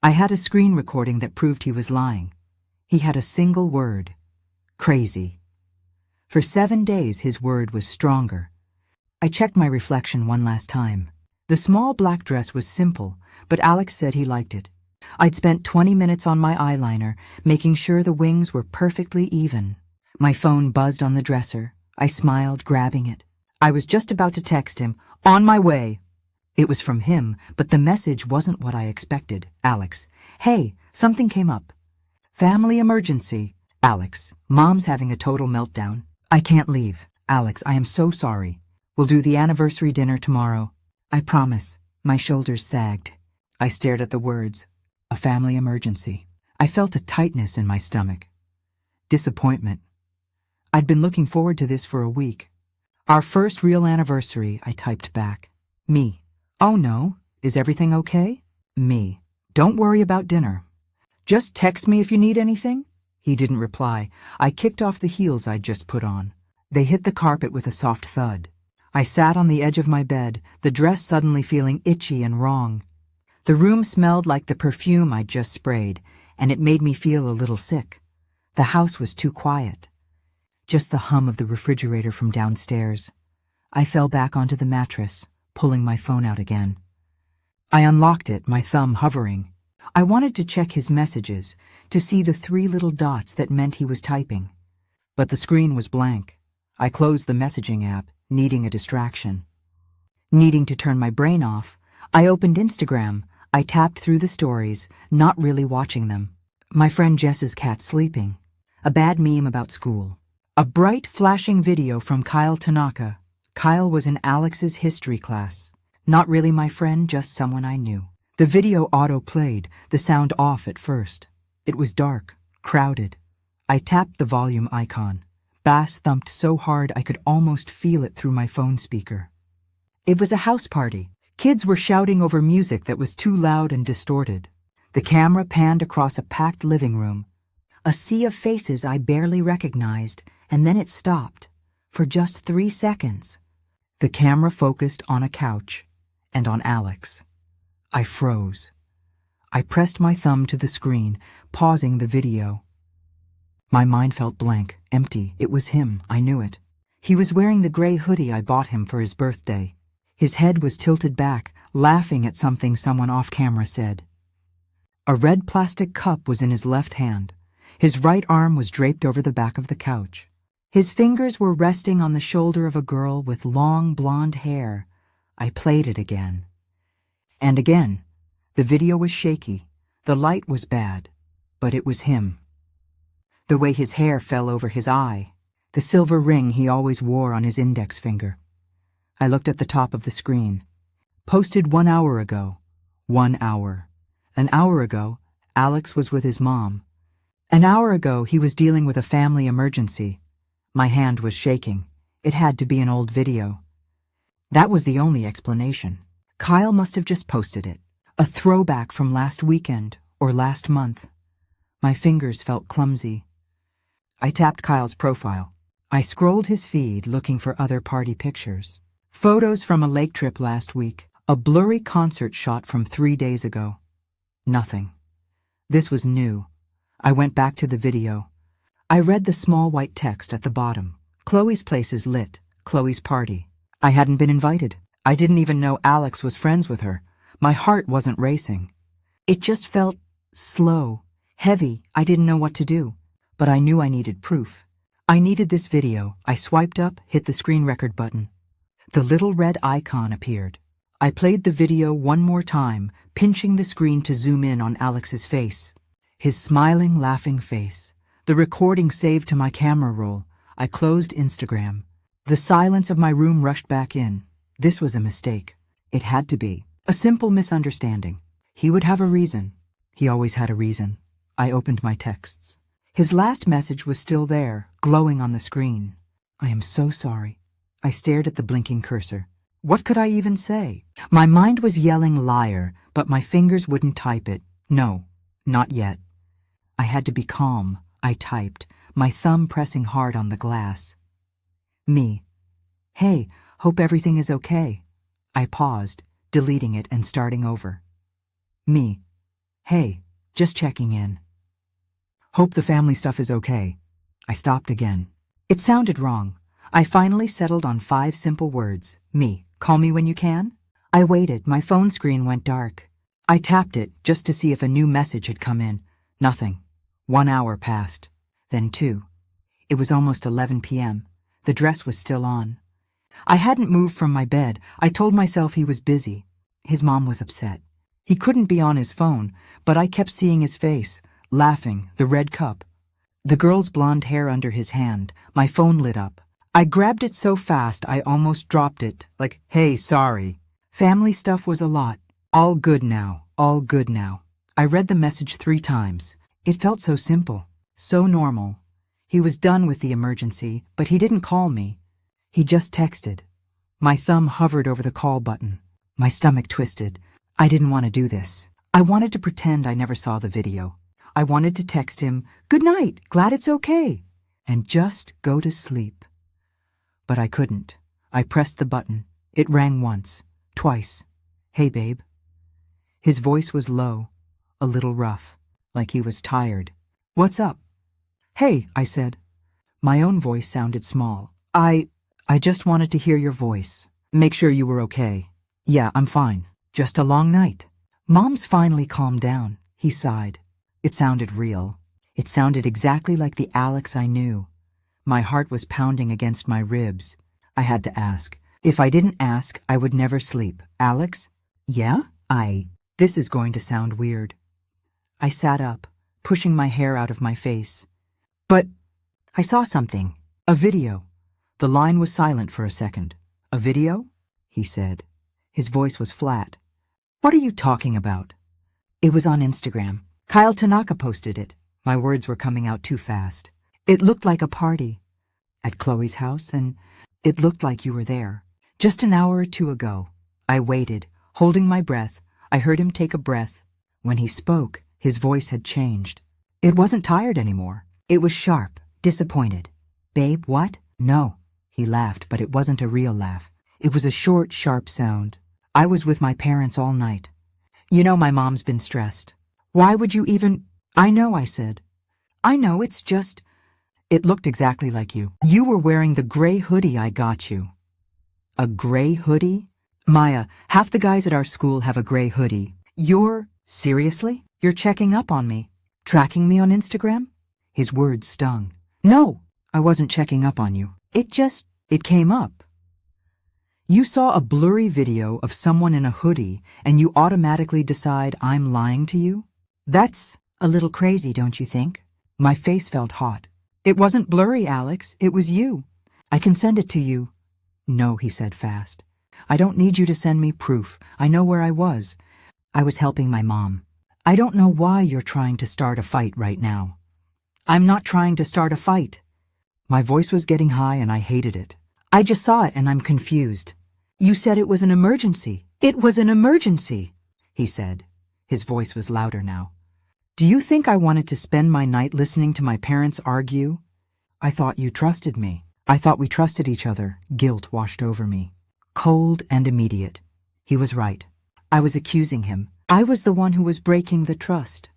I had a screen recording that proved he was lying. He had a single word: crazy. For 7 days his word was stronger. I checked my reflection one last time. The small black dress was simple, but Alex said he liked it. I'd spent 20 minutes on my eyeliner, making sure the wings were perfectly even. My phone buzzed on the dresser. I smiled, grabbing it. I was just about to text him, "On my way." It was from him, but the message wasn't what I expected. Alex: "Hey, something came up. Family emergency." Alex: "Mom's having a total meltdown. I can't leave." Alex: "I am so sorry. We'll do the anniversary dinner tomorrow. I promise." My shoulders sagged. I stared at the words. A family emergency. I felt a tightness in my stomach. Disappointment. I'd been looking forward to this for a week. "Our first real anniversary," I typed back. Me: "Oh no, is everything okay?" Me: "Don't worry about dinner. Just text me if you need anything." He didn't reply. I kicked off the heels I'd just put on. They hit the carpet with a soft thud. I sat on the edge of my bed, the dress suddenly feeling itchy and wrong. The room smelled like the perfume I'd just sprayed, and it made me feel a little sick. The house was too quiet. Just the hum of the refrigerator from downstairs. I fell back onto the mattress, pulling my phone out again. I unlocked it, my thumb hovering. I wanted to check his messages, to see the 3 little dots that meant he was typing. But the screen was blank. I closed the messaging app, needing a distraction. Needing to turn my brain off, I opened Instagram. I tapped through the stories, not really watching them. My friend Jess's cat sleeping. A bad meme about school. A bright, flashing video from Kyle Tanaka. Kyle was in Alex's history class. Not really my friend, just someone I knew. The video auto-played, the sound off at first. It was dark, crowded. I tapped the volume icon. Bass thumped so hard I could almost feel it through my phone speaker. It was a house party. Kids were shouting over music that was too loud and distorted. The camera panned across a packed living room. A sea of faces I barely recognized, and then it stopped. For just 3 seconds. The camera focused on a couch, and on Alex. I froze. I pressed my thumb to the screen, pausing the video. My mind felt blank, empty. It was him, I knew it. He was wearing the gray hoodie I bought him for his birthday. His head was tilted back, laughing at something someone off-camera said. A red plastic cup was in his left hand. His right arm was draped over the back of the couch. His fingers were resting on the shoulder of a girl with long blonde hair. I played it again. And again. The video was shaky. The light was bad. But it was him. The way his hair fell over his eye. The silver ring he always wore on his index finger. I looked at the top of the screen. Posted 1 hour ago. 1 hour. An hour ago, Alex was with his mom. An hour ago, he was dealing with a family emergency. My hand was shaking. It had to be an old video. That was the only explanation. Kyle must have just posted it. A throwback from last weekend or last month. My fingers felt clumsy. I tapped Kyle's profile. I scrolled his feed looking for other party pictures. Photos from a lake trip last week. A blurry concert shot from 3 days ago. Nothing. This was new. I went back to the video. I read the small white text at the bottom. Chloe's place is lit. Chloe's party. I hadn't been invited. I didn't even know Alex was friends with her. My heart wasn't racing. It just felt slow, heavy. I didn't know what to do. But I knew I needed proof. I needed this video. I swiped up, hit the screen record button. The little red icon appeared. I played the video one more time, pinching the screen to zoom in on Alex's face. His smiling, laughing face. The recording saved to my camera roll. I closed Instagram. The silence of my room rushed back in. This was a mistake. It had to be. A simple misunderstanding. He would have a reason. He always had a reason. I opened my texts. His last message was still there, glowing on the screen. "I am so sorry." I stared at the blinking cursor. What could I even say? My mind was yelling liar, but my fingers wouldn't type it. No, not yet. I had to be calm. I typed, my thumb pressing hard on the glass. Me. "Hey, hope everything is okay." I paused, deleting it and starting over. Me. Hey, just checking in. Hope the family stuff is okay. I stopped again. It sounded wrong. I finally settled on 5 simple words. Me, call me when you can? I waited. My phone screen went dark. I tapped it just to see if a new message had come in. Nothing. 1 hour passed. Then 2. It was almost 11 p.m. The dress was still on. I hadn't moved from my bed. I told myself he was busy. His mom was upset. He couldn't be on his phone, but I kept seeing his face, laughing, the red cup. The girl's blonde hair under his hand. My phone lit up. I grabbed it so fast I almost dropped it, like, hey, sorry. Family stuff was a lot. All good now, all good now. I read the message 3 times. It felt so simple, so normal. He was done with the emergency, but he didn't call me. He just texted. My thumb hovered over the call button. My stomach twisted. I didn't want to do this. I wanted to pretend I never saw the video. I wanted to text him, "Good night, glad it's okay," and just go to sleep. But I couldn't. I pressed the button. It rang once, twice. Hey, babe. His voice was low, a little rough, like he was tired. What's up? Hey, I said. My own voice sounded small. I just wanted to hear your voice. Make sure you were okay. Yeah, I'm fine. Just a long night. Mom's finally calmed down. He sighed. It sounded real. It sounded exactly like the Alex I knew. My heart was pounding against my ribs. I had to ask. If I didn't ask, I would never sleep. Alex? Yeah? This is going to sound weird. I sat up, pushing my hair out of my face. But I saw something. A video. The line was silent for a second. A video? He said. His voice was flat. What are you talking about? It was on Instagram. Kyle Tanaka posted it. My words were coming out too fast. It looked like a party. At Chloe's house, and it looked like you were there. Just an hour or 2 ago. I waited, holding my breath. I heard him take a breath. When he spoke, his voice had changed. It wasn't tired anymore. It was sharp, disappointed. Babe, what? No. He laughed, but it wasn't a real laugh. It was a short, sharp sound. I was with my parents all night. You know my mom's been stressed. Why would you even— I know, I said. I know, it's just— It looked exactly like you. You were wearing the gray hoodie I got you. A gray hoodie? Maya, half the guys at our school have a gray hoodie. Seriously? You're checking up on me? Tracking me on Instagram? His words stung. No, I wasn't checking up on you. It came up. You saw a blurry video of someone in a hoodie and you automatically decide I'm lying to you? That's a little crazy, don't you think? My face felt hot. It wasn't blurry, Alex. It was you. I can send it to you. No, he said fast. I don't need you to send me proof. I know where I was. I was helping my mom. I don't know why you're trying to start a fight right now. I'm not trying to start a fight. My voice was getting high and I hated it. I just saw it and I'm confused. You said it was an emergency. It was an emergency, he said. His voice was louder now. Do you think I wanted to spend my night listening to my parents argue? I thought you trusted me. I thought we trusted each other. Guilt washed over me. Cold and immediate. He was right. I was accusing him. I was the one who was breaking the trust.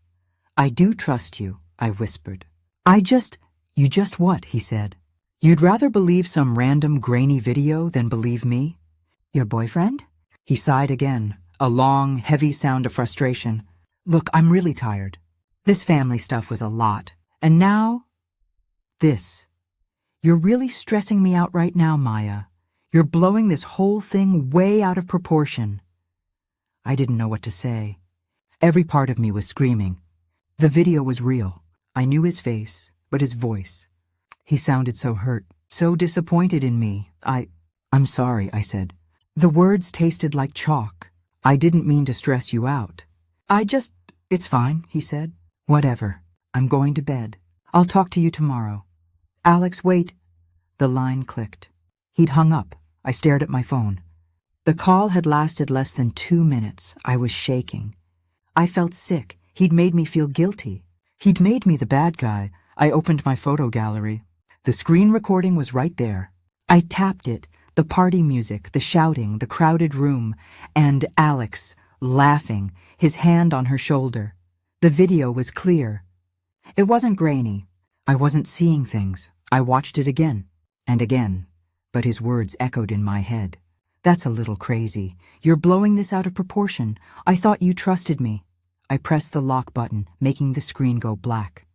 I do trust you, I whispered. You just what, he said. You'd rather believe some random grainy video than believe me? Your boyfriend? He sighed again, a long, heavy sound of frustration. Look, I'm really tired. This family stuff was a lot. And now, this. You're really stressing me out right now, Maya. You're blowing this whole thing way out of proportion. I didn't know what to say. Every part of me was screaming. The video was real. I knew his face, but his voice. He sounded so hurt, so disappointed in me. I'm sorry, I said. The words tasted like chalk. I didn't mean to stress you out. It's fine, he said. Whatever. I'm going to bed. I'll talk to you tomorrow. Alex, wait. The line clicked. He'd hung up. I stared at my phone. The call had lasted less than 2 minutes. I was shaking. I felt sick. He'd made me feel guilty. He'd made me the bad guy. I opened my photo gallery. The screen recording was right there. I tapped it. The party music, the shouting, the crowded room, and Alex, laughing, his hand on her shoulder. The video was clear. It wasn't grainy. I wasn't seeing things. I watched it again and again, but his words echoed in my head. That's a little crazy. You're blowing this out of proportion. I thought you trusted me. I pressed the lock button, making the screen go black.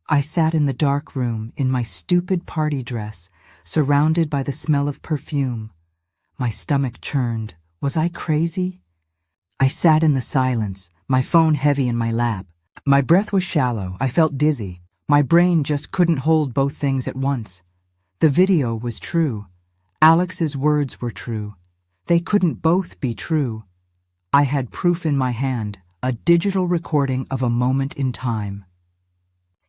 I sat in the dark room in my stupid party dress, surrounded by the smell of perfume. My stomach churned. Was I crazy? I sat in the silence, my phone heavy in my lap. My breath was shallow. I felt dizzy. My brain just couldn't hold both things at once. The video was true. Alex's words were true. They couldn't both be true. I had proof in my hand, a digital recording of a moment in time.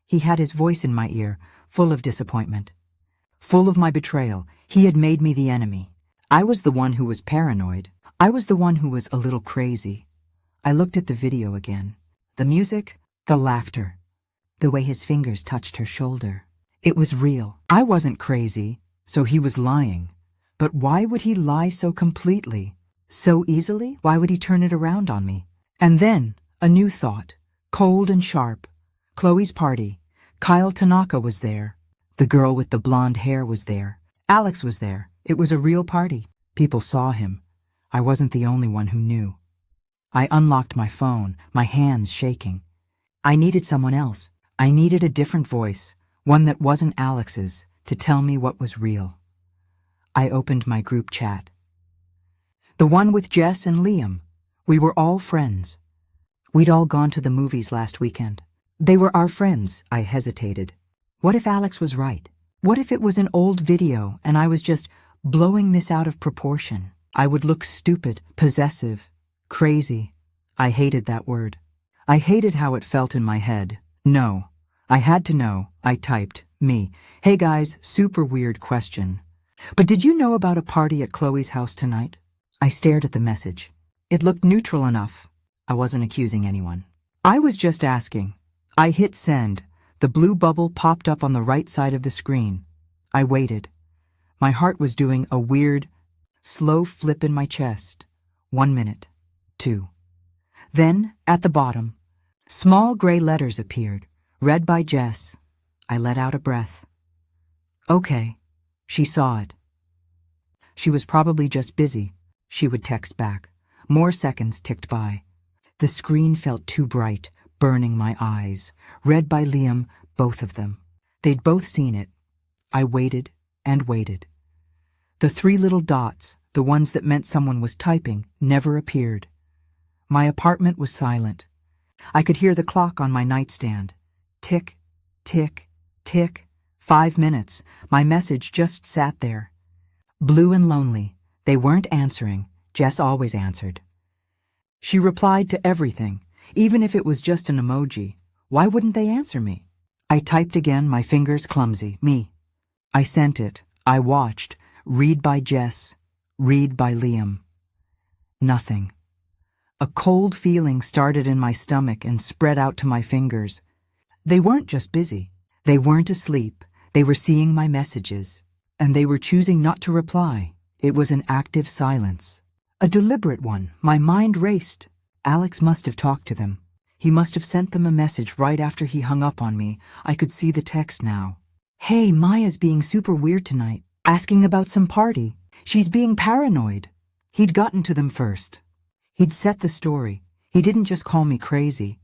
He had his voice in my ear, full of disappointment. Full of my betrayal. He had made me the enemy. I was the one who was paranoid. I was the one who was a little crazy. I looked at the video again. The music, the laughter, the way his fingers touched her shoulder. It was real. I wasn't crazy, so he was lying. But why would he lie so completely? So easily? Why would he turn it around on me? And then, a new thought, cold and sharp. Chloe's party. Kyle Tanaka was there. The girl with the blonde hair was there. Alex was there. It was a real party. People saw him. I wasn't the only one who knew. I unlocked my phone, my hands shaking. I needed someone else. I needed a different voice, one that wasn't Alex's, to tell me what was real. I opened my group chat. The one with Jess and Liam. We were all friends. We'd all gone to the movies last weekend. They were our friends. I hesitated. What if Alex was right? What if it was an old video and I was just blowing this out of proportion? I would look stupid, possessive, crazy. I hated that word. I hated how it felt in my head. No. I had to know. I typed, me. Hey guys, super weird question. But did you know about a party at Chloe's house tonight? I stared at the message. It looked neutral enough. I wasn't accusing anyone. I was just asking. I hit send. The blue bubble popped up on the right side of the screen. I waited. My heart was doing a weird, slow flip in my chest. 1 minute. 2. Then, at the bottom, small gray letters appeared, read by Jess. I let out a breath. Okay. She saw it. She was probably just busy. She would text back. More seconds ticked by. The screen felt too bright, burning my eyes. Read by Liam, both of them. They'd both seen it. I waited and waited. The 3 little dots, the ones that meant someone was typing, never appeared. My apartment was silent. I could hear the clock on my nightstand. Tick, tick, tick. 5 minutes. My message just sat there. Blue and lonely. They weren't answering. Jess always answered. She replied to everything, even if it was just an emoji. Why wouldn't they answer me? I typed again, my fingers clumsy. Me. I sent it. I watched. Read by Jess. Read by Liam. Nothing. A cold feeling started in my stomach and spread out to my fingers. They weren't just busy. They weren't asleep. They were seeing my messages. And they were choosing not to reply. It was an active silence. A deliberate one. My mind raced. Alex must have talked to them. He must have sent them a message right after he hung up on me. I could see the text now. Hey, Maya's being super weird tonight. Asking about some party. She's being paranoid. He'd gotten to them first. He'd set the story. He didn't just call me crazy.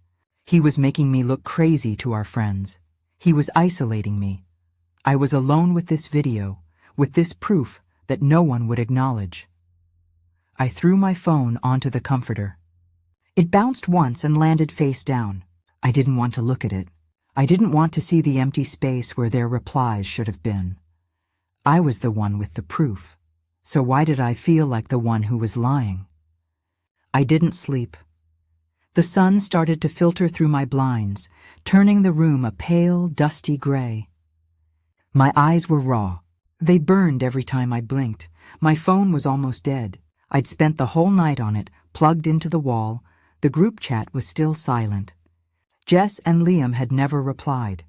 He was making me look crazy to our friends. He was isolating me. I was alone with this video, with this proof that no one would acknowledge. I threw my phone onto the comforter. It bounced once and landed face down. I didn't want to look at it. I didn't want to see the empty space where their replies should have been. I was the one with the proof. So why did I feel like the one who was lying? I didn't sleep. The sun started to filter through my blinds, turning the room a pale, dusty gray. My eyes were raw. They burned every time I blinked. My phone was almost dead. I'd spent the whole night on it, plugged into the wall. The group chat was still silent. Jess and Liam had never replied.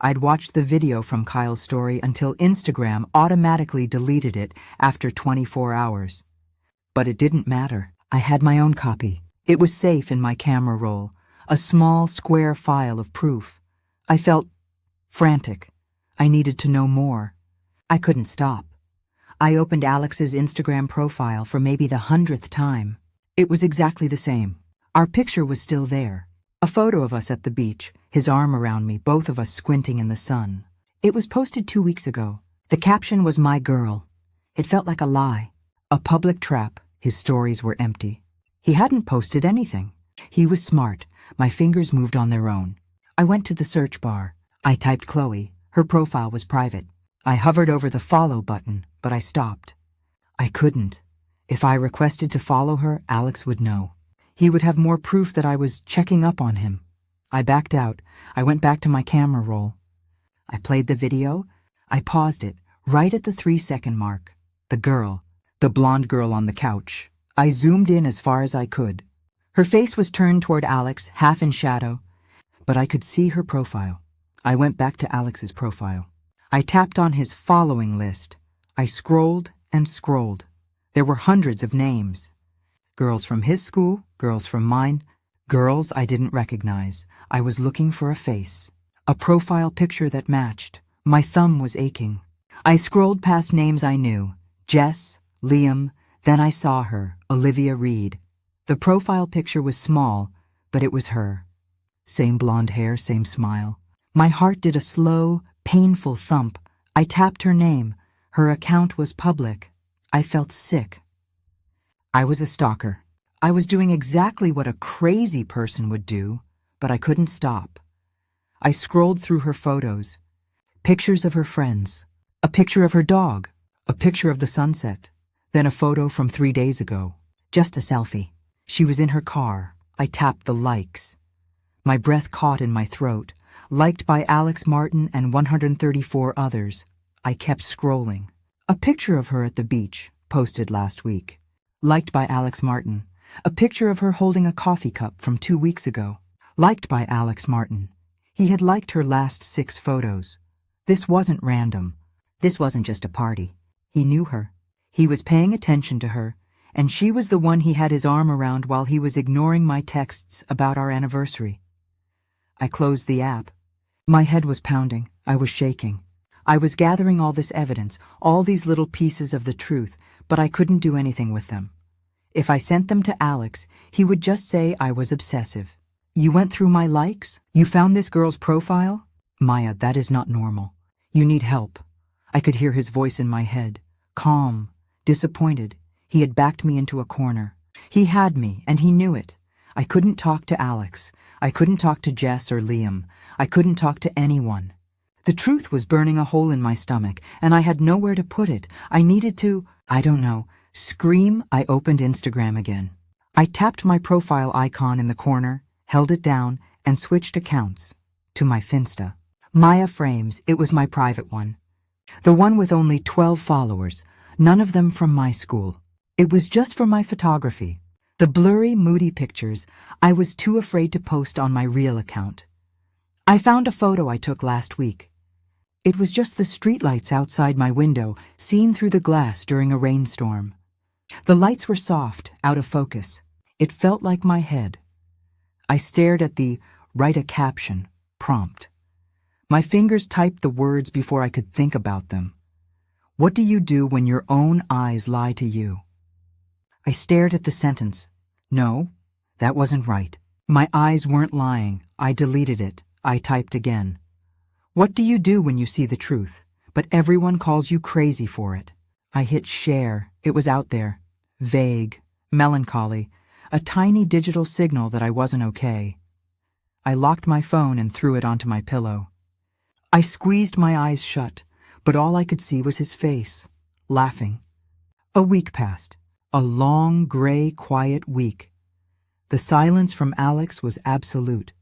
I'd watched the video from Kyle's story until Instagram automatically deleted it after 24 hours. But it didn't matter. I had my own copy. It was safe in my camera roll, a small square file of proof. I felt frantic. I needed to know more. I couldn't stop. I opened Alex's Instagram profile for maybe the 100th time. It was exactly the same. Our picture was still there. A photo of us at the beach, his arm around me, both of us squinting in the sun. It was posted 2 weeks ago. The caption was "My girl." It felt like a lie. A public trap. His stories were empty. He hadn't posted anything. He was smart. My fingers moved on their own. I went to the search bar. I typed Chloe. Her profile was private. I hovered over the follow button, but I stopped. I couldn't. If I requested to follow her, Alex would know. He would have more proof that I was checking up on him. I backed out. I went back to my camera roll. I played the video. I paused it, right at the 3-second mark. The girl, the blonde girl on the couch. I zoomed in as far as I could. Her face was turned toward Alex, half in shadow, but I could see her profile. I went back to Alex's profile. I tapped on his following list. I scrolled and scrolled. There were hundreds of names. Girls from his school, girls from mine, girls I didn't recognize. I was looking for a face, a profile picture that matched. My thumb was aching. I scrolled past names I knew. Jess, Liam, then I saw her, Olivia Reed. The profile picture was small, but it was her. Same blonde hair, same smile. My heart did a slow, painful thump. I tapped her name. Her account was public. I felt sick. I was a stalker. I was doing exactly what a crazy person would do, but I couldn't stop. I scrolled through her photos. Pictures of her friends. A picture of her dog. A picture of the sunset. Then a photo from 3 days ago. Just a selfie. She was in her car. I tapped the likes. My breath caught in my throat. Liked by Alex Martin and 134 others. I kept scrolling. A picture of her at the beach, posted last week. Liked by Alex Martin. A picture of her holding a coffee cup from 2 weeks ago. Liked by Alex Martin. He had liked her last 6 photos. This wasn't random. This wasn't just a party. He knew her. He was paying attention to her, and she was the one he had his arm around while he was ignoring my texts about our anniversary. I closed the app. My head was pounding. I was shaking. I was gathering all this evidence, all these little pieces of the truth, but I couldn't do anything with them. If I sent them to Alex, he would just say I was obsessive. You went through my likes? You found this girl's profile? Maya, that is not normal. You need help. I could hear his voice in my head. Calm, disappointed. He had backed me into a corner. He had me, and he knew it. I couldn't talk to Alex. I couldn't talk to Jess or Liam. I couldn't talk to anyone. The truth was burning a hole in my stomach, and I had nowhere to put it. I needed to, I don't know, scream. I opened Instagram again. I tapped my profile icon in the corner, held it down, and switched accounts to my Finsta. Maya Frames, it was my private one. The one with only 12 followers, none of them from my school. It was just for my photography. The blurry, moody pictures I was too afraid to post on my real account. I found a photo I took last week. It was just the streetlights outside my window, seen through the glass during a rainstorm. The lights were soft, out of focus. It felt like my head. I stared at the "write a caption" prompt. My fingers typed the words before I could think about them. What do you do when your own eyes lie to you? I stared at the sentence. No, that wasn't right. My eyes weren't lying. I deleted it. I typed again. What do you do when you see the truth, but everyone calls you crazy for it? I hit share. It was out there. Vague, melancholy, a tiny digital signal that I wasn't okay. I locked my phone and threw it onto my pillow. I squeezed my eyes shut, but all I could see was his face, laughing. A week passed. A long, gray, quiet week. The silence from Alex was absolute.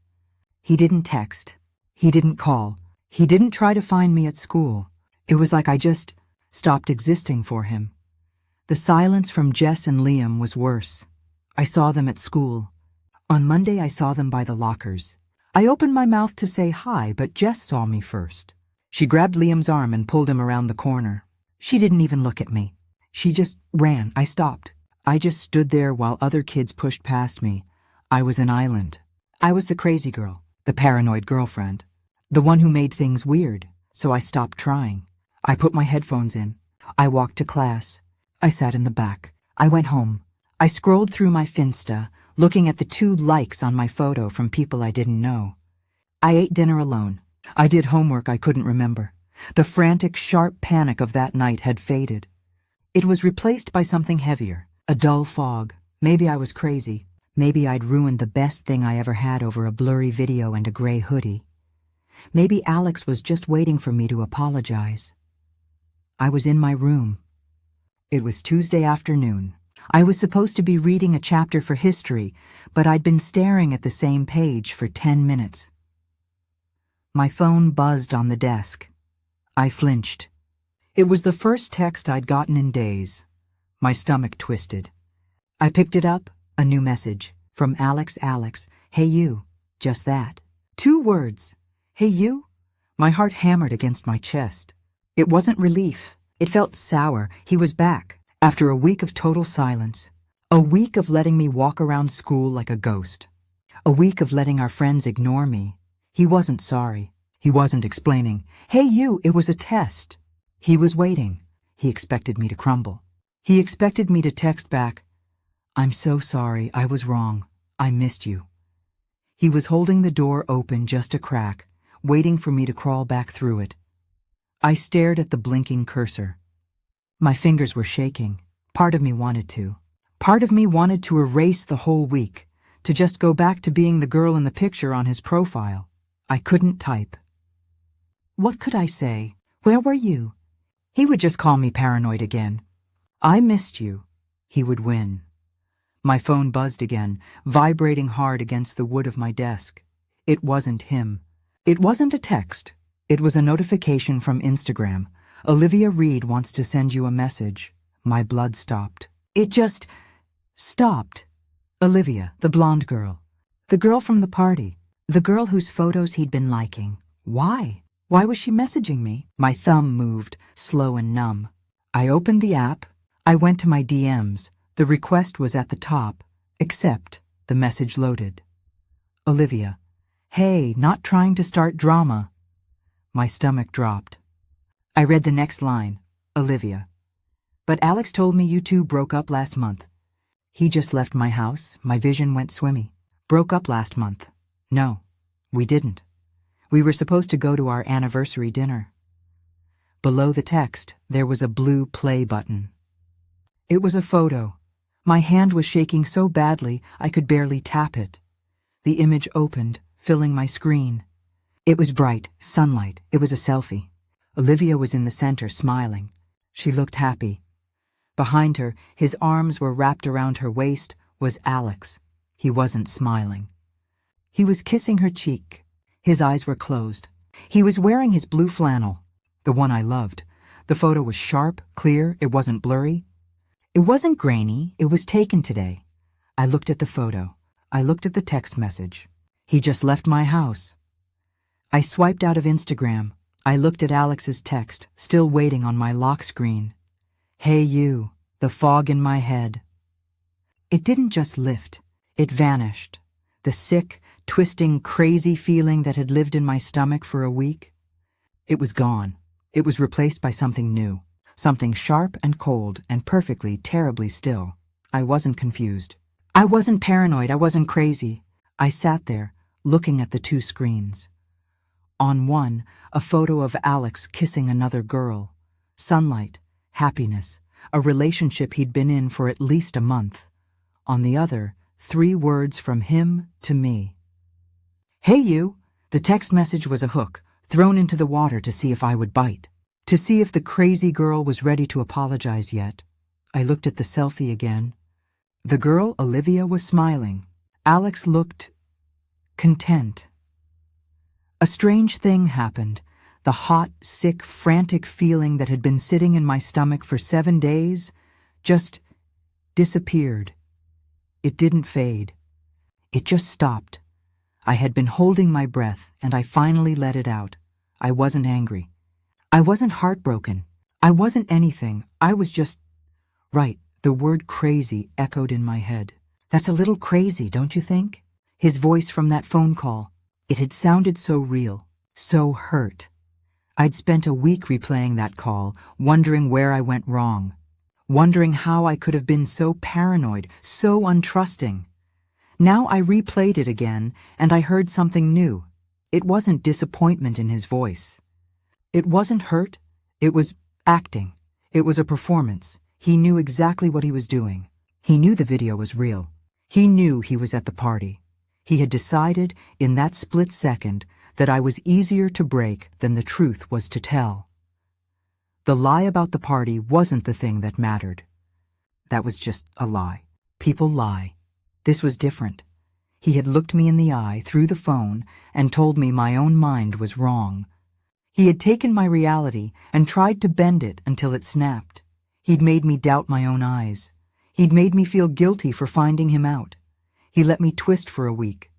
He didn't text. He didn't call. He didn't try to find me at school. It was like I just stopped existing for him. The silence from Jess and Liam was worse. I saw them at school. On Monday, I saw them by the lockers. I opened my mouth to say hi, but Jess saw me first. She grabbed Liam's arm and pulled him around the corner. She didn't even look at me. She just ran. I stopped. I just stood there while other kids pushed past me. I was an island. I was the crazy girl, the paranoid girlfriend, the one who made things weird, so I stopped trying. I put my headphones in. I walked to class. I sat in the back. I went home. I scrolled through my Finsta, looking at the 2 likes on my photo from people I didn't know. I ate dinner alone. I did homework I couldn't remember. The frantic, sharp panic of that night had faded. It was replaced by something heavier, a dull fog. Maybe I was crazy. Maybe I'd ruined the best thing I ever had over a blurry video and a gray hoodie. Maybe Alex was just waiting for me to apologize. I was in my room. It was Tuesday afternoon. I was supposed to be reading a chapter for history, but I'd been staring at the same page for 10 minutes. My phone buzzed on the desk. I flinched. It was the first text I'd gotten in days. My stomach twisted. I picked it up, a new message. From Alex. Hey you. Just that. 2 words. Hey you? My heart hammered against my chest. It wasn't relief. It felt sour. He was back, after a week of total silence. A week of letting me walk around school like a ghost. A week of letting our friends ignore me. He wasn't sorry. He wasn't explaining. Hey you, it was a test. He was waiting. He expected me to crumble. He expected me to text back, I'm so sorry, I was wrong. I missed you. He was holding the door open just a crack, waiting for me to crawl back through it. I stared at the blinking cursor. My fingers were shaking. Part of me wanted to. Part of me wanted to erase the whole week, to just go back to being the girl in the picture on his profile. I couldn't type. What could I say? Where were you? He would just call me paranoid again. I missed you. He would win. My phone buzzed again, vibrating hard against the wood of my desk. It wasn't him. It wasn't a text. It was a notification from Instagram. Olivia Reed wants to send you a message. My blood stopped. It just stopped. Olivia, the blonde girl. The girl from the party. The girl whose photos he'd been liking. Why? Why was she messaging me? My thumb moved, slow and numb. I opened the app. I went to my DMs. The request was at the top. Accept. The message loaded. Olivia. Hey, not trying to start drama. My stomach dropped. I read the next line. Olivia. But Alex told me you 2 broke up last month. He just left my house. My vision went swimmy. Broke up last month. No, we didn't. We were supposed to go to our anniversary dinner. Below the text, there was a blue play button. It was a photo. My hand was shaking so badly I could barely tap it. The image opened, filling my screen. It was bright, sunlight. It was a selfie. Olivia was in the center, smiling. She looked happy. Behind her, his arms were wrapped around her waist, was Alex. He wasn't smiling. He was kissing her cheek. His eyes were closed. He was wearing his blue flannel, the one I loved. The photo was sharp, clear, it wasn't blurry. It wasn't grainy, it was taken today. I looked at the photo. I looked at the text message. He just left my house. I swiped out of Instagram. I looked at Alex's text, still waiting on my lock screen. Hey you, the fog in my head. It didn't just lift, it vanished. The sick, twisting, crazy feeling that had lived in my stomach for a week. It was gone. It was replaced by something new. Something sharp and cold and perfectly, terribly still. I wasn't confused. I wasn't paranoid. I wasn't crazy. I sat there, looking at the 2 screens. On one, a photo of Alex kissing another girl. Sunlight, happiness, a relationship he'd been in for at least a month. On the other, 3 words from him to me. Hey you! The text message was a hook, thrown into the water to see if I would bite. To see if the crazy girl was ready to apologize yet. I looked at the selfie again. The girl, Olivia, was smiling. Alex looked content. A strange thing happened. The hot, sick, frantic feeling that had been sitting in my stomach for 7 days just disappeared. It didn't fade. It just stopped. I had been holding my breath, and I finally let it out. I wasn't angry. I wasn't heartbroken. I wasn't anything. I was just... Right, the word crazy echoed in my head. That's a little crazy, don't you think? His voice from that phone call. It had sounded so real, so hurt. I'd spent a week replaying that call, wondering where I went wrong, wondering how I could have been so paranoid, so untrusting. Now I replayed it again, and I heard something new. It wasn't disappointment in his voice. It wasn't hurt. It was acting. It was a performance. He knew exactly what he was doing. He knew the video was real. He knew he was at the party. He had decided, in that split second, that I was easier to break than the truth was to tell. The lie about the party wasn't the thing that mattered. That was just a lie. People lie. This was different. He had looked me in the eye through the phone and told me my own mind was wrong. He had taken my reality and tried to bend it until it snapped. He'd made me doubt my own eyes. He'd made me feel guilty for finding him out. He let me twist for a week.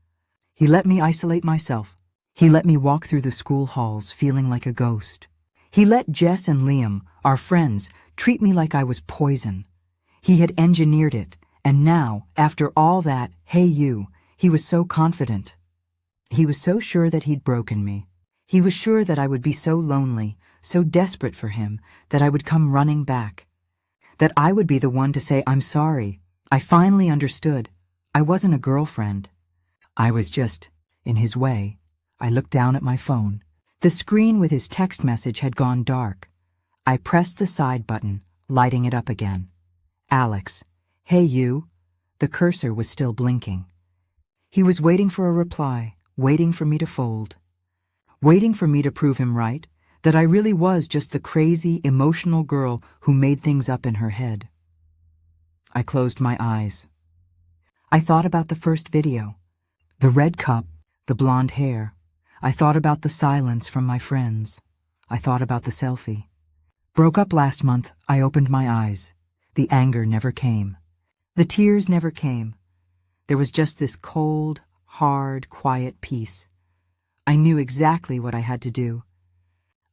He let me isolate myself. He let me walk through the school halls feeling like a ghost. He let Jess and Liam, our friends, treat me like I was poison. He had engineered it, and now, after all that, hey you, he was so confident. He was so sure that he'd broken me. He was sure that I would be so lonely, so desperate for him, that I would come running back. That I would be the one to say, I'm sorry. I finally understood. I wasn't a girlfriend. I was just in his way. I looked down at my phone. The screen with his text message had gone dark. I pressed the side button, lighting it up again. Alex. Hey you. The cursor was still blinking. He was waiting for a reply, waiting for me to fold. Waiting for me to prove him right, that I really was just the crazy, emotional girl who made things up in her head. I closed my eyes. I thought about the first video. The red cup, the blonde hair. I thought about the silence from my friends. I thought about the selfie. Broke up last month, I opened my eyes. The anger never came. The tears never came. There was just this cold, hard, quiet peace. I knew exactly what I had to do.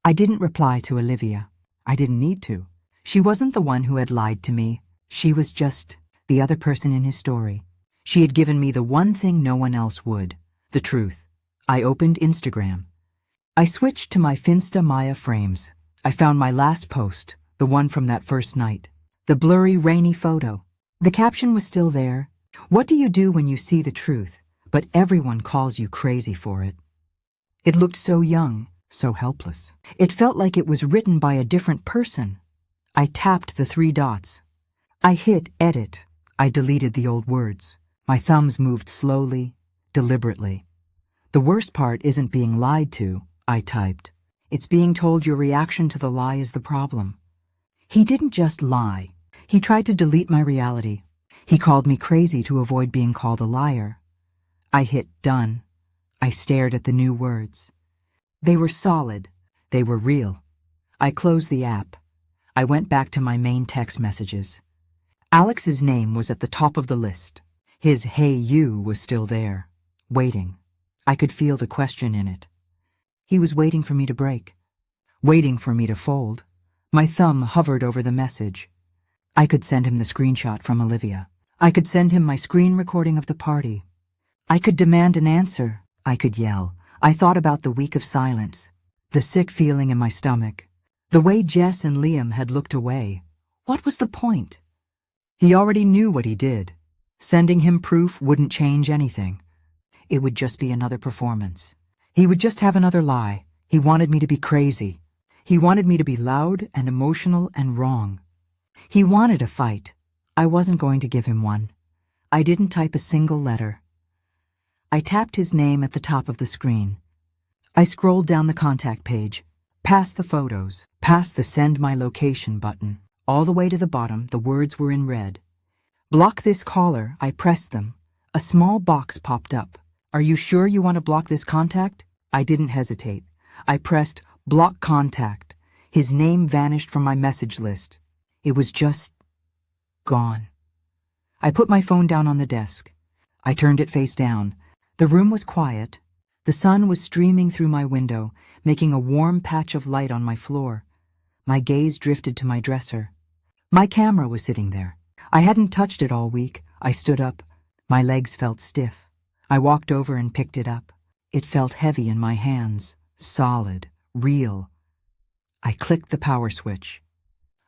I didn't reply to Olivia. I didn't need to. She wasn't the one who had lied to me. She was just the other person in his story. She had given me the one thing no one else would, the truth. I opened Instagram. I switched to my Finsta Maya frames. I found my last post, the one from that first night. The blurry, rainy photo. The caption was still there. What do you do when you see the truth, but everyone calls you crazy for it? It looked so young, so helpless. It felt like it was written by a different person. I tapped the 3 dots. I hit edit. I deleted the old words. My thumbs moved slowly, deliberately. The worst part isn't being lied to, I typed. It's being told your reaction to the lie is the problem. He didn't just lie. He tried to delete my reality. He called me crazy to avoid being called a liar. I hit done. I stared at the new words. They were solid. They were real. I closed the app. I went back to my main text messages. Alex's name was at the top of the list. His hey you was still there, waiting. I could feel the question in it. He was waiting for me to break, waiting for me to fold. My thumb hovered over the message. I could send him the screenshot from Olivia. I could send him my screen recording of the party. I could demand an answer. I could yell. I thought about the week of silence, the sick feeling in my stomach, the way Jess and Liam had looked away. What was the point? He already knew what he did. Sending him proof wouldn't change anything. It would just be another performance. He would just have another lie. He wanted me to be crazy. He wanted me to be loud and emotional and wrong. He wanted a fight. I wasn't going to give him one. I didn't type a single letter. I tapped his name at the top of the screen. I scrolled down the contact page, past the photos, past the send my location button. All the way to the bottom, the words were in red. Block this caller. I pressed them. A small box popped up. Are you sure you want to block this contact? I didn't hesitate. I pressed block contact. His name vanished from my message list. It was just gone. I put my phone down on the desk. I turned it face down. The room was quiet. The sun was streaming through my window, making a warm patch of light on my floor. My gaze drifted to my dresser. My camera was sitting there. I hadn't touched it all week. I stood up. My legs felt stiff. I walked over and picked it up. It felt heavy in my hands, solid, real. I clicked the power switch.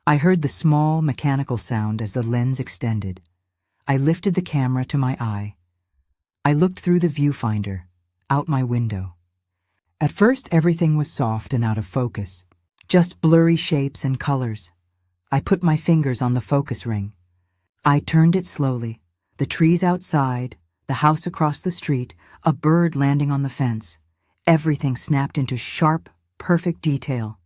I heard the small mechanical sound as the lens extended. I lifted the camera to my eye. I looked through the viewfinder, out my window. At first, everything was soft and out of focus, just blurry shapes and colors. I put my fingers on the focus ring. I turned it slowly. The trees outside, the house across the street, a bird landing on the fence. Everything snapped into sharp, perfect detail.